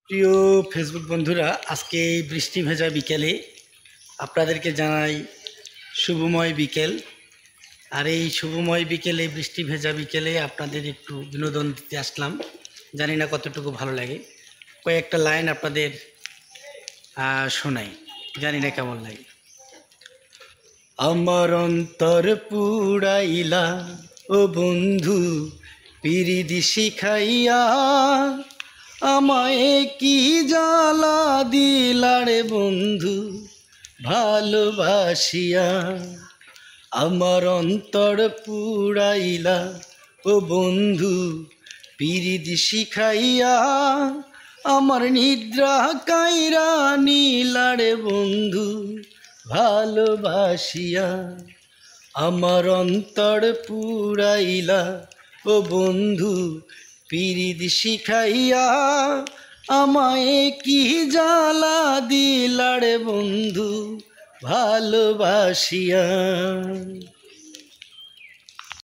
প্রিয় ফেসবুক বন্ধুরা, আজকে এই বৃষ্টি ভেজা বিকেলে আপনাদেরকে জানাই শুভময় বিকেল। আর এই শুভময় বিকেলে, বৃষ্টি ভেজা বিকেলে আপনাদের একটু বিনোদন দিতে আসলাম। জানি না কতটুকু ভালো লাগে, কয়েকটা লাইন আপনাদের শোনাই, জানি না কেমন লাগে। আমার অন্তর পুড়াইলা ও বন্ধু পিরিদি শিখাইয়া, আমায় কি জ্বালা দিলারে বন্ধু ভালোবাসিয়া। আমার অন্তর পুড়াইলা ও বন্ধু পিরিদি শিখাইয়া, আমার নিদ্রা কাইরা নীলারে বন্ধু ভালোবাসিয়া। আমার অন্তর পুড়াইলা ও বন্ধু পিরিদি শিখাইয়া, আমায় কি জ্বালা দিলারে বন্ধু ভালোবাসিয়া।